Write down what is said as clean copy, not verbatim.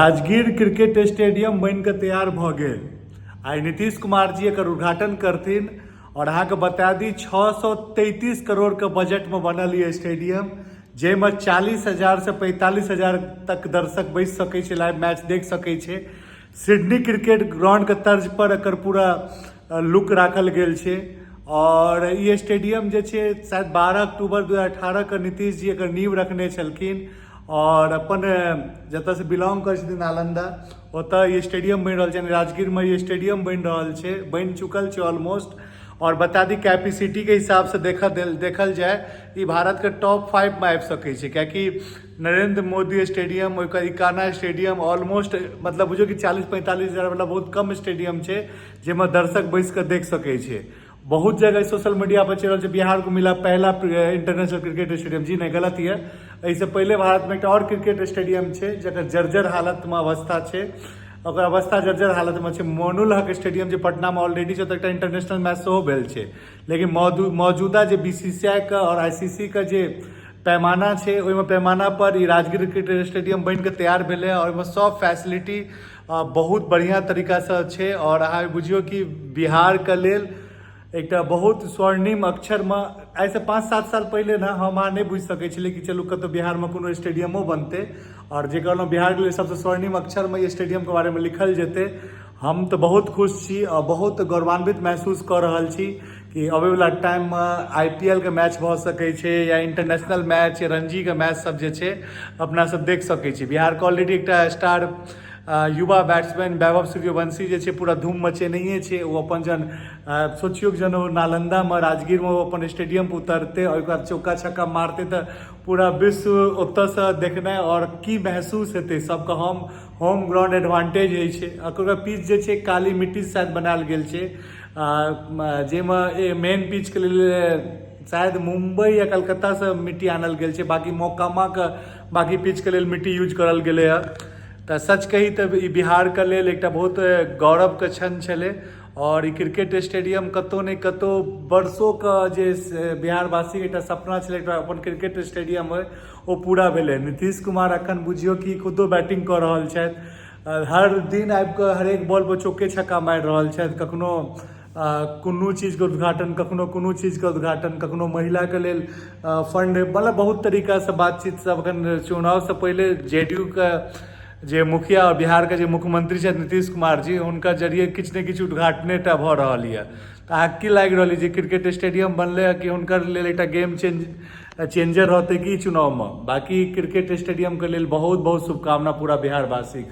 Rajgir cricket stadium बन के तैयार भ गेल। आई नीतीश कुमार जी एकर उद्घाटन करथिन और अहाँके बता दी 633 करोड़ के बजट में बनल ये स्टेडियम, जेमे 40,000 से 45,000 तक दर्शक बैस सकै छै, लाइव मैच देख सकै छै। सिडनी क्रिकेट ग्राउंड के तर्ज पर एकर पूरा लुक राखल गेल छै। और ये स्टेडियम जे छै शायद 12 अक्टूबर 2018 के नीतीश जी एकर नींव रखने छलखिन और अपन जतऽ से बिलोंग करै छथिन नालंदा, ओतऽ ये स्टेडियम बनि रहल छै। राजगीर में ये स्टेडियम बनि रहल छै, बनि चुकल छै ऑलमोस्ट। और बता दी कैपेसिटी के हिसाब से देखल जाए ये भारत के टॉप 5 में आबि सकै छै, कियाकि नरेंद्र मोदी स्टेडियम, ओकर इकाना स्टेडियम ऑलमोस्ट मतलब बुझो कि 40-45 हजार वाला बहुत कम स्टेडियम छै जेमे दर्शक बैस के देख सकै छै। बहुत जगह सोशल मीडिया पर चल रहा है बिहार को मिला पहला इंटरनेशनल क्रिकेट स्टेडियम। जी नहीं, गलत है। ऐसे पहले भारत में एक और क्रिकेट स्टेडियम है जकर जर्जर हालत में अवस्था है, ओकर अवस्था जर्जर हालत में है। मोनुल हक स्टेडियम जो पटना में ऑलरेडी है, तो इंटरनेशनल मैच सेहो भेल छै। लेकिन मौजूदा जो BCCI का और ICC का जो पैमाना है, ओहिमे पैमाना पर ई राजगीर क्रिकेट स्टेडियम बन के तैयार भेलै और ओहिमे सब फैसिलिटी बहुत बढ़िया तरीका से छै। और अहाँ बुझियो कि बिहार के लेल एक बहुत स्वर्णिम अक्षर में ऐसे 5-7 साल पहले ना हम अहाँ नहीं बुझ सकै छलियै कि चलू कतौ बिहार में कोनो स्टेडियमो बनते और जे कहलहुँ बिहार के लिए सबसे स्वर्णिम अक्षर में ये स्टेडियम के बारे में लिखल जेते। हम तो बहुत खुश छी और बहुत गौरवान्वित महसूस कर रहल छी कि अबै वाला टाइम में IPL के मैच भ सकै छै या इंटरनेशनल मैच या रणजी के मैच सब जे छै अपना सब देख सकै छी। बिहार के ऑलरेडी एकटा स्टार युवा बैट्समैन वैभव सूर्यवंशी जे छै पूरा धूम मचेनहिए छै। वो अपन जन सोचियो जन नालंदा में राजगीर में वो अपन स्टेडियम पर उतरते और एक चौका छक्का मारते तो पूरा विश्व ओतऽ से देखनाइ और की महसूस हेतै सबके। होम ग्राउंड एडवांटेज होइ छै। ओकर पिच जे छै काली मिट्टी से शायद बनायल गेल छै, जाहिमे मेन पिच के लेल शायद मुंबई या कलकत्ता से मिट्टी आनल गेल छै, बाकी मोकामा के बाकी पिच के लेल मिट्टी यूज करल गेलै है। तो सच कही तो बिहार के लेल एक बहुत गौरव के क्षण छलै और ई क्रिकेट स्टेडियम कतौ नहीं कतौ वर्षों का जे बिहारवासी के सपना छलै अपन क्रिकेट स्टेडियम हो, वो पूरा भेलै। नीतीश कुमार अखन बुझियो कि खुदो बैटिंग कर रहल छथि, हर दिन आबि कऽ हरेक बॉल पर चौके छक्का मारि रहल छथि। कखनो कोनो चीज के उद्घाटन, कखनो कोनो चीज के उद्घाटन, कखनो महिला के लेल फंड, मतलब बहुत तरीका से बातचीत सब। अखन चुनाव से पहले JDU के जे मुखिया और बिहार के जे मुख्यमंत्री छथि नीतीश कुमार जी, हुनका जरिए किछु ने किछु उद्घाटनेटा भऽ रहल यऽ। तऽ अहाँ की लागि रहल जे क्रिकेट स्टेडियम बनलै कि हुनकर लेल एकटा गेम चेंजर रहतै कि चुनाव में। बाकी क्रिकेट स्टेडियम के लेल बहुत बहुत शुभकामना पूरा बिहारवासी के।